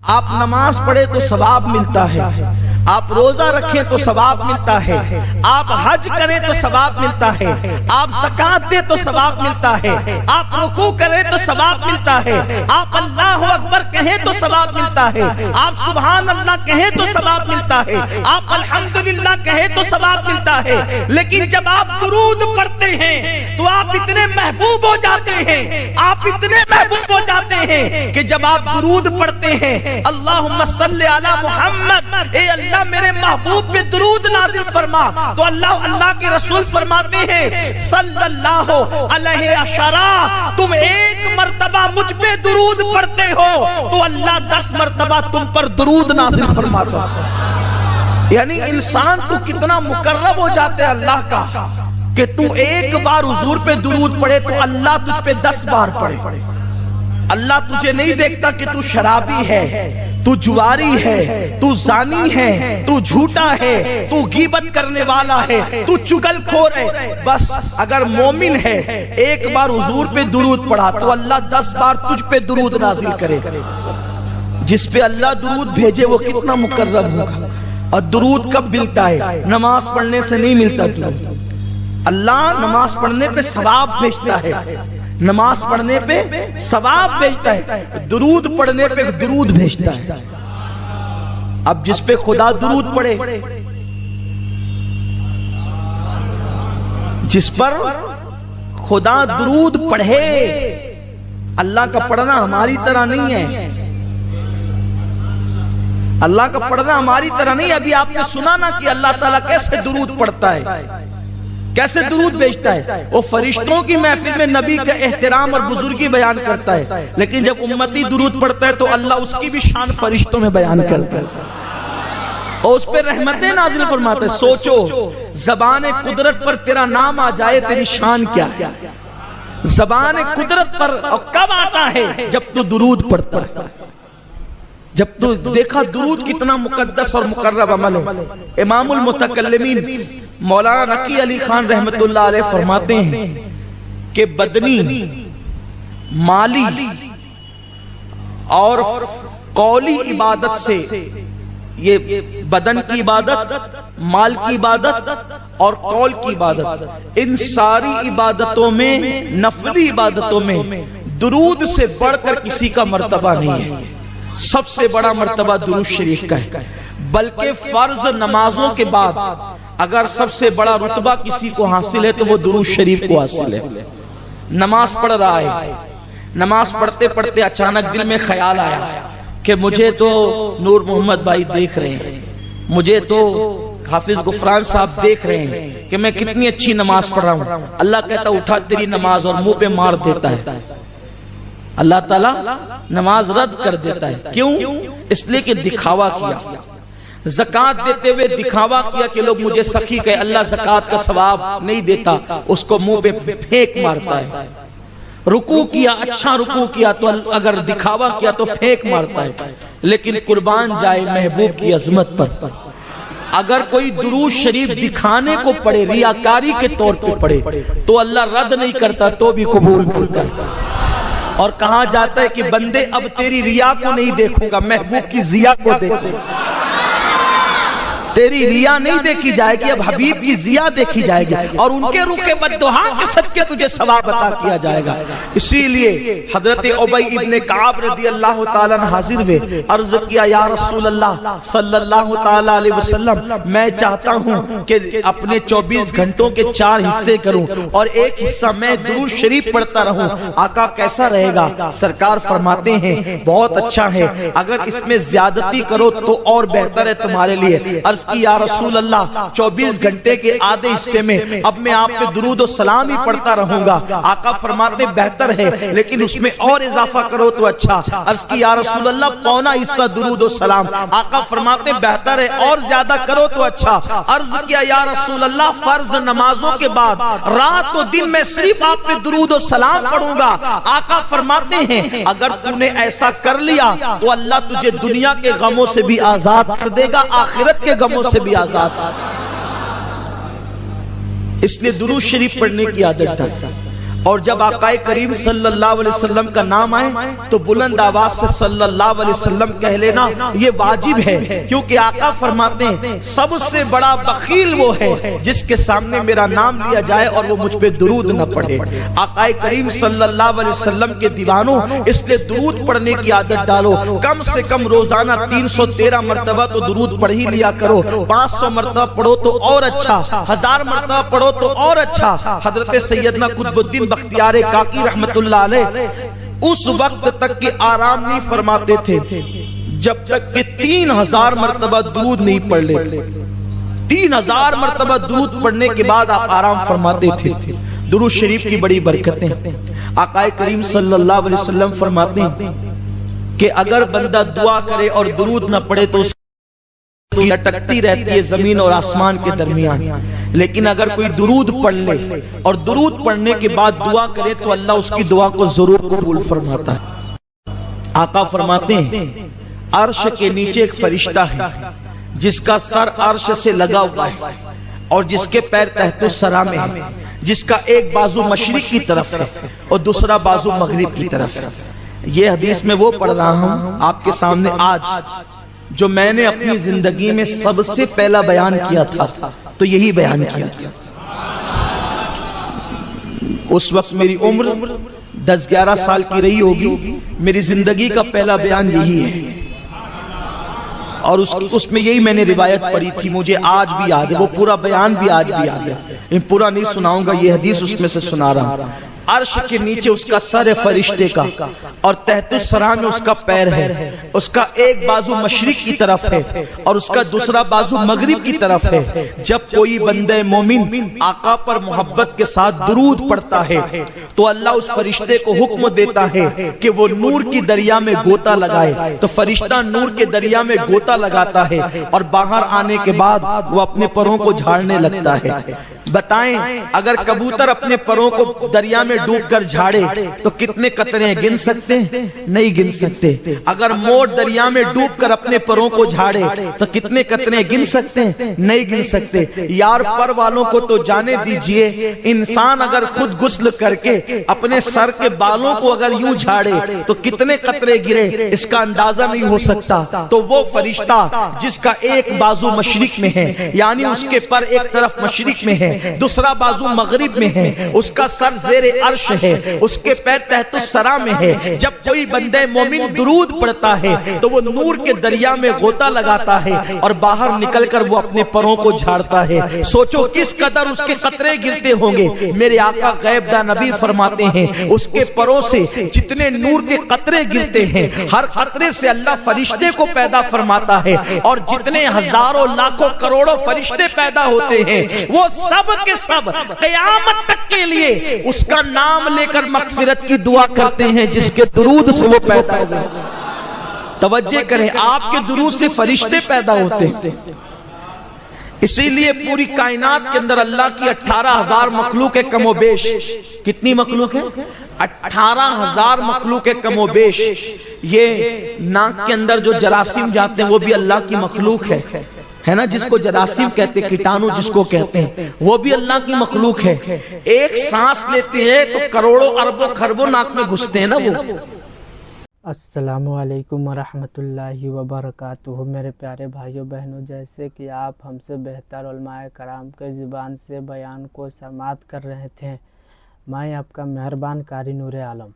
آپ نماز پڑھے تو ثواب ملتا ہے، آپ روزہ رکھیں تو ثواب ملتا ہے، آپ حج کریں تو ثواب ملتا ہے، آپ زکات دیں تو ثواب ملتا ہے، آپ رکوع کریں تو ثواب ملتا ہے، آپ اللہ اکبر کہیں تو ثواب ملتا ہے، آپ سبحان اللہ کہیں تو ثواب ملتا ہے، آپ الحمدللہ کہیں تو ثواب ملتا ہے۔ لیکن جب آپ درود پڑھتے ہیں تو آپ اتنے محبوب ہو جاتے ہیں، آپ اتنے محبوب ہو جاتے ہیں کہ جب آپ درود پڑھتے ہیں اللہم صلی علی محمد، اے اللہ میرے محبوب پہ درود نازل فرما، تو اللہ کے رسول فرماتے ہیں صلی اللہ علیہ وسلم، تم ایک مرتبہ مجھ پہ درود پڑھتے ہو تو اللہ 10 مرتبہ تم پر درود نازل فرماتا۔ یعنی انسان تو کتنا مقرب ہو جاتا ہے اللہ کا کہ تو ایک بار حضور پہ درود پڑھے تو اللہ تجھ پہ 10 بار پڑھے۔ اللہ تجھے نہیں دیکھتا کہ تو شرابی ہے، تو جواری ہے، تو زانی ہے، تو جھوٹا ہے، تو غیبت کرنے والا ہے، تو چغل خور ہے۔ بس اگر مومن ہے ایک بار حضور پہ درود پڑھا تو اللہ 10 بار تجھ پہ درود نازل کرے۔ جس پہ اللہ درود بھیجے وہ کتنا مقرب ہوگا۔ اور درود کب ملتا ہے؟ نماز پڑھنے سے نہیں ملتا درود۔ اللہ نماز پڑھنے پہ ثواب بھیجتا ہے، نماز پڑھنے پہ ثواب بھیجتا ہے، درود پڑھنے پہ درود بھیجتا ہے۔ اب جس پہ خدا درود پڑھے، جس پر خدا درود پڑھے، اللہ کا پڑھنا ہماری طرح نہیں ہے، اللہ کا پڑھنا ہماری طرح نہیں ہے۔ ابھی آپ نے سنا نا کہ اللہ تعالیٰ کیسے درود پڑھتا ہے، کیسے درود بھیجتا ہے۔ وہ فرشتوں کی محفل میں نبی کا احترام اور بزرگی بیان کرتا ہے، لیکن جب امتی درود پڑھتا ہے تو اللہ اس کی بھی شان فرشتوں میں بیان کرتا ہے اور اس پہ رحمتیں نازل فرماتا ہے۔ سوچو زبان قدرت پر تیرا نام آ جائے تیری شان کیا ہے۔ زبان قدرت پر اور کب آتا ہے؟ جب تو درود پڑھتا ہے، جب تو دیکھا درود کتنا مقدس اور مقرب عمل ہے۔ امام المتکلمین مولانا نقی علی خان رحمت اللہ علیہ فرماتے ہیں کہ بدنی، مالی اور قولی عبادت سے، یہ بدن کی عبادت، مال کی عبادت اور قول کی عبادت، ان ساری عبادتوں میں، نفلی عبادتوں میں درود سے بڑھ کر کسی کا مرتبہ نہیں ہے۔ سب سے بڑا مرتبہ درود شریف کا ہے، بلکہ فرض نمازوں کے بعد اگر سب سے بڑا رتبہ کسی کو حاصل ہے تو وہ درود شریف کو حاصل ہے۔ نماز پڑھ رہا ہے، نماز پڑھتے پڑھتے اچانک دل میں خیال آیا کہ مجھے تو نور محمد بھائی دیکھ رہے ہیں، مجھے تو حافظ غفران صاحب دیکھ رہے ہیں کہ میں کتنی اچھی نماز پڑھ رہا ہوں۔ اللہ کہتا اٹھا تیری نماز، اور منہ پہ مار دیتا ہے۔ اللہ تعالیٰ نماز رد کر دیتا ہے۔ کیوں؟ اس لیے کہ دکھاوا کیا، زکات دیتے ہوئے دکھاوا کیا کہ لوگ مجھے سخی کہے۔ اللہ زکات کا ثواب نہیں دیتا، اس کو منہ پہ پھینک مارتا ہے۔ رکوع کیا، اچھا رکوع کیا تو اگر دکھاوا کیا تو پھینک مارتا ہے۔ لیکن قربان جائے محبوب کی عظمت پر، اگر کوئی درود شریف دکھانے کو پڑھے، ریاکاری کے طور پہ پڑھے، تو اللہ رد نہیں کرتا تو بھی قبول کرتا ہے۔ اور کہا جاتا ہے کہ بندے اب تیری ریا کو نہیں دیکھوں گا، محبوب کی ضیا کو دیکھوں گا۔ تیری ریا نہیں دیکھی جائے گی، اب حبیب کی ضیا دیکھی جائے گی، اور ان کے روح کے بددعا کے صدقے تجھے ثواب عطا کیا جائے گا۔ اسی لیے حضرت ابی ابن کعب رضی اللہ تعالیٰ عنہ حاضر ہوئے، عرض کیا یا رسول اللہ صلی اللہ تعالیٰ علیہ وسلم، میں چاہتا ہوں کہ اپنے 24 گھنٹوں کے 4 حصے کروں اور ایک حصہ میں درود شریف پڑھتا رہوں، آقا کیسا رہے گا؟ سرکار فرماتے ہیں بہت اچھا ہے، اگر اس میں زیادتی کرو تو اور بہتر ہے تمہارے لیے۔ عرض کی یا رسول اللہ 24 گھنٹے کے آدھے حصے میں اب میں آپ پہ درود و سلام ہی پڑھتا رہوں گا۔ آقا فرماتے بہتر ہے، لیکن اس میں اور اضافہ کرو تو اچھا۔ عرض کی یا رسول اللہ پونا حصہ درود و سلام۔ آقا فرماتے بہتر ہے، اور زیادہ کرو تو اچھا۔ عرض کیا یا رسول اللہ فرض نمازوں کے بعد رات و دن میں صرف آپ پہ درود و سلام پڑھوں گا۔ آقا فرماتے ہیں اگر تو نے ایسا کر لیا تو اللہ تجھے دنیا کے غموں سے بھی آزاد کر دے گا، آخرت کے غموں سے بھی آزاد۔ اس لیے درود شریف پڑھنے کی عادت ہے۔ اور جب آقائے کریم صلی اللہ علیہ وسلم کا نام آئے تو بلند آواز سے صلی اللہ علیہ وسلم کہہ لینا یہ واجب ہے، کیونکہ آقا فرماتے ہیں سب سے بڑا بخیل وہ ہے جس کے سامنے میرا نام لیا جائے اور وہ مجھ پہ درود نہ پڑھے۔ آقائے کریم صلی اللہ علیہ وسلم کے دیوانوں، اس لیے درود پڑھنے کی عادت ڈالو، کم سے کم روزانہ 313 مرتبہ تو درود پڑھ ہی لیا کرو، 500 مرتبہ پڑھو تو اور اچھا، 1000 مرتبہ پڑھو تو اور اچھا۔ حضرت سیدنا قطب الدین بختیار کاکی رحمت اللہ علیہ اس وقت تک کہ آرام نہیں فرماتے تھے جب تک کہ 3000 مرتبہ درود نہیں پڑھ لیتے۔ 3000 مرتبہ درود پڑھنے کے بعد آپ آرام فرماتے تھے۔ درود شریف کی بڑی برکتیں، آقا کریم صلی اللہ علیہ وسلم فرماتے ہیں کہ اگر بندہ دعا کرے اور درود نہ پڑھے تو اس کی لٹکتی رہتی ہے زمین اور آسمان کے درمیان، لیکن اگر کوئی درود پڑھ لے اور درود پڑھنے کے بعد دعا کرے تو اللہ اس کی دعا کو ضرور قبول فرماتا ہے۔ آقا فرماتے ہیں عرش کے نیچے ایک فرشتہ ہے جس کا سر عرش سے لگا ہوا ہے اور جس کے پیر تحت الثری میں ہے، جس کا ایک بازو مشرق کی طرف ہے اور دوسرا بازو مغرب کی طرف ہے۔ یہ حدیث میں وہ پڑھ رہا ہوں آپ کے سامنے آج جو میں نے اپنی زندگی میں سب سے پہلا بیان کیا تھا تو یہی بیان کیا تھا۔ اس وقت میری عمر 10-11 سال کی رہی ہوگی، میری زندگی کا پہلا بیان یہی ہے اور اس میں یہی میں نے روایت پڑھی تھی، مجھے آج بھی یاد ہے، وہ پورا بیان بھی آج بھی یاد ہے، پورا نہیں سناؤں گا، یہ حدیث اس میں سے سنا رہا ہوں۔ عرش کے نیچے اس کا سر ہے فرشتے کا اور تحت الثری میں اس کا پیر ہے، اس کا ایک بازو مشرق کی طرف ہے اور اس کا دوسرا بازو مغرب کی طرف ہے۔ جب کوئی بندہ مومن آقا پر محبت کے ساتھ درود پڑھتا ہے تو اللہ اس فرشتے کو حکم دیتا ہے کہ وہ نور کی دریا میں گوتا لگائے، تو فرشتہ نور کے دریا میں گوتا لگاتا ہے اور باہر آنے کے بعد وہ اپنے پروں کو جھاڑنے لگتا ہے۔ بتائیں اگر کبوتر اپنے پروں کو دریا میں ڈوب کر جھاڑے تو کتنے قطرے گن سکتے ہیں؟ نہیں گن سکتے۔ اگر مور دریا میں ڈوب کر اپنے پروں کو جھاڑے تو کتنے قطرے گن سکتے ہیں؟ نہیں گن سکتے۔ یار پر والوں کو تو جانے دیجئے، انسان اگر خود غسل کر کے اپنے سر کے بالوں کو اگر یوں جھاڑے تو کتنے قطرے گرے اس کا اندازہ نہیں ہو سکتا۔ تو وہ فرشتہ جس کا ایک بازو مشرق میں ہے، یعنی اس کے پر ایک طرف مشرق میں ہے، دوسرا بازو مغرب میں ہے، اس کا سر زیر عرش ہے، اس کے پیر تحت الثری میں ہے، جب کوئی بندہ مومن درود پڑھتا ہے تو وہ نور کے دریا میں غوطہ لگاتا ہے اور باہر نکل کر وہ اپنے پروں کو جھاڑتا ہے۔ سوچو کس قدر اس کے قطرے گرتے ہوں گے۔ میرے آقا غیب دا نبی فرماتے ہیں اس کے پروں سے جتنے نور کے قطرے گرتے ہیں، ہر قطرے سے اللہ فرشتے کو پیدا فرماتا ہے، اور جتنے ہزاروں لاکھوں کروڑوں فرشتے پیدا ہوتے ہیں وہ سب کے سب قیامت تک کے لیے اس کا نام لے کر مغفرت کی دعا کرتے ہیں جس کے درود سے وہ پیدا ہوئے۔ توجہ کریں، آپ کے درود سے فرشتے پیدا ہوتے ہیں۔ اسی لیے پوری کائنات کے اندر اللہ کی 18,000 مخلوق ہے کم و بیش۔ کتنی مخلوق ہے؟ 18,000 مخلوق ہے کم و بیش۔ یہ ناک کے اندر جو جراثیم جاتے ہیں وہ بھی اللہ کی مخلوق ہے نا، جس کو جراثیم کہتے ہیں، کیٹانو جس کو کہتے ہیں، وہ بھی اللہ کی مخلوق ہے۔ ایک سانس لیتے ہیں تو کروڑوں اربوں خربوں ناک میں گھستے ہیں نا وہ۔ السلام علیکم ورحمۃ اللہ وبرکاتہ۔ میرے پیارے بھائیوں بہنوں، جیسے کہ آپ ہم سے بہتر علماء کرام کے زبان سے بیان کو سماعت کر رہے تھے، میں آپ کا مہربان قاری نور عالم۔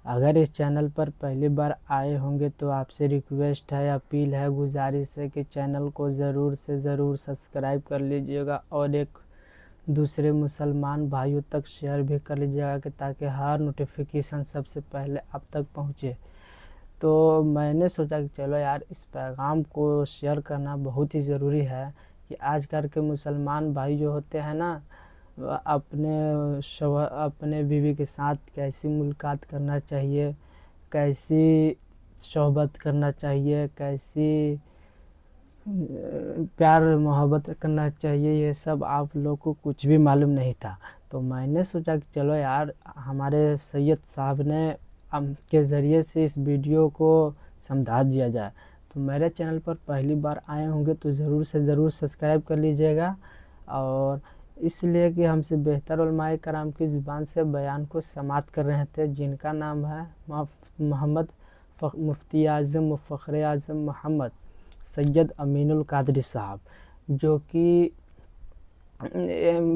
اگر اس چینل پر پہلی بار آئے ہوں گے تو آپ سے ریکویسٹ ہے، اپیل ہے، گزارش ہے کہ چینل کو ضرور سے ضرور سبسکرائب کر لیجئے گا اور ایک دوسرے مسلمان بھائیوں تک شیئر بھی کر لیجئے گا کہ تاکہ ہر نوٹیفیکیشن سب سے پہلے آپ تک پہنچے۔ تو میں نے سوچا کہ چلو یار اس پیغام کو شیئر کرنا بہت ہی ضروری ہے کہ آج کل کے مسلمان بھائی جو ہوتے ہیں نا، اپنے بیوی کے ساتھ کیسی ملاقات کرنا چاہیے، کیسی صحبت کرنا چاہیے، کیسی پیار محبت کرنا چاہیے، یہ سب آپ لوگ کو کچھ بھی معلوم نہیں تھا۔ تو میں نے سوچا کہ چلو یار ہمارے سید صاحب نے کے ذریعے سے اس ویڈیو کو سمجھا دیا جائے۔ تو میرے چینل پر پہلی بار آئے ہوں گے تو ضرور سے ضرور سبسکرائب کر لیجئے گا اور اس لیے کہ ہم سے بہتر علماء کرام کی زبان سے بیان کو سماعت کر رہے تھے، جن کا نام ہے محمد مفتی اعظم و فخر اعظم محمد سید امین القادری صاحب، جو کہ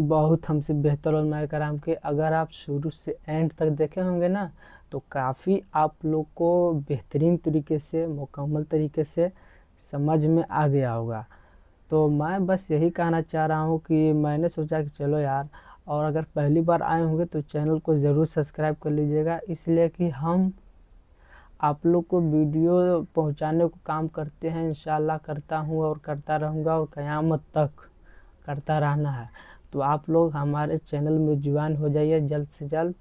بہت ہم سے بہتر علماء کرام کے اگر آپ شروع سے اینڈ تک دیکھے ہوں گے نا تو کافی آپ لوگ کو بہترین طریقے سے مکمل طریقے سے سمجھ میں آ گیا ہوگا۔ تو میں بس یہی کہنا چاہ رہا ہوں کہ میں نے سوچا کہ چلو یار، اور اگر پہلی بار آئے ہوں گے تو چینل کو ضرور سبسکرائب کر لیجیے گا، اس لیے کہ ہم آپ لوگ کو ویڈیو پہنچانے کو کام کرتے ہیں، انشاءاللہ کرتا ہوں اور کرتا رہوں گا اور قیامت تک کرتا رہنا ہے۔ تو آپ لوگ ہمارے چینل میں جوائن ہو جائیے جلد سے جلد،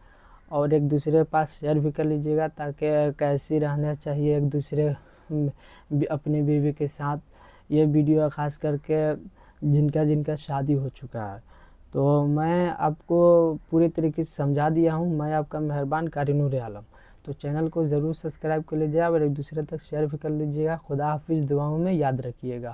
اور ایک دوسرے کے پاس شیئر بھی کر لیجیے گا تاکہ کیسی رہنا چاہیے ایک دوسرے اپنی بیوی کے ساتھ۔ یہ ویڈیو خاص کر کے جن کا شادی ہو چکا ہے، تو میں آپ کو پوری طریقے سے سمجھا دیا ہوں۔ میں آپ کا مہربان قاری نور عالم، تو چینل کو ضرور سبسکرائب کر لیجیے گا اور ایک دوسرے تک شیئر بھی کر لیجیے گا۔ خدا حافظ، دعاؤں میں یاد رکھیے گا۔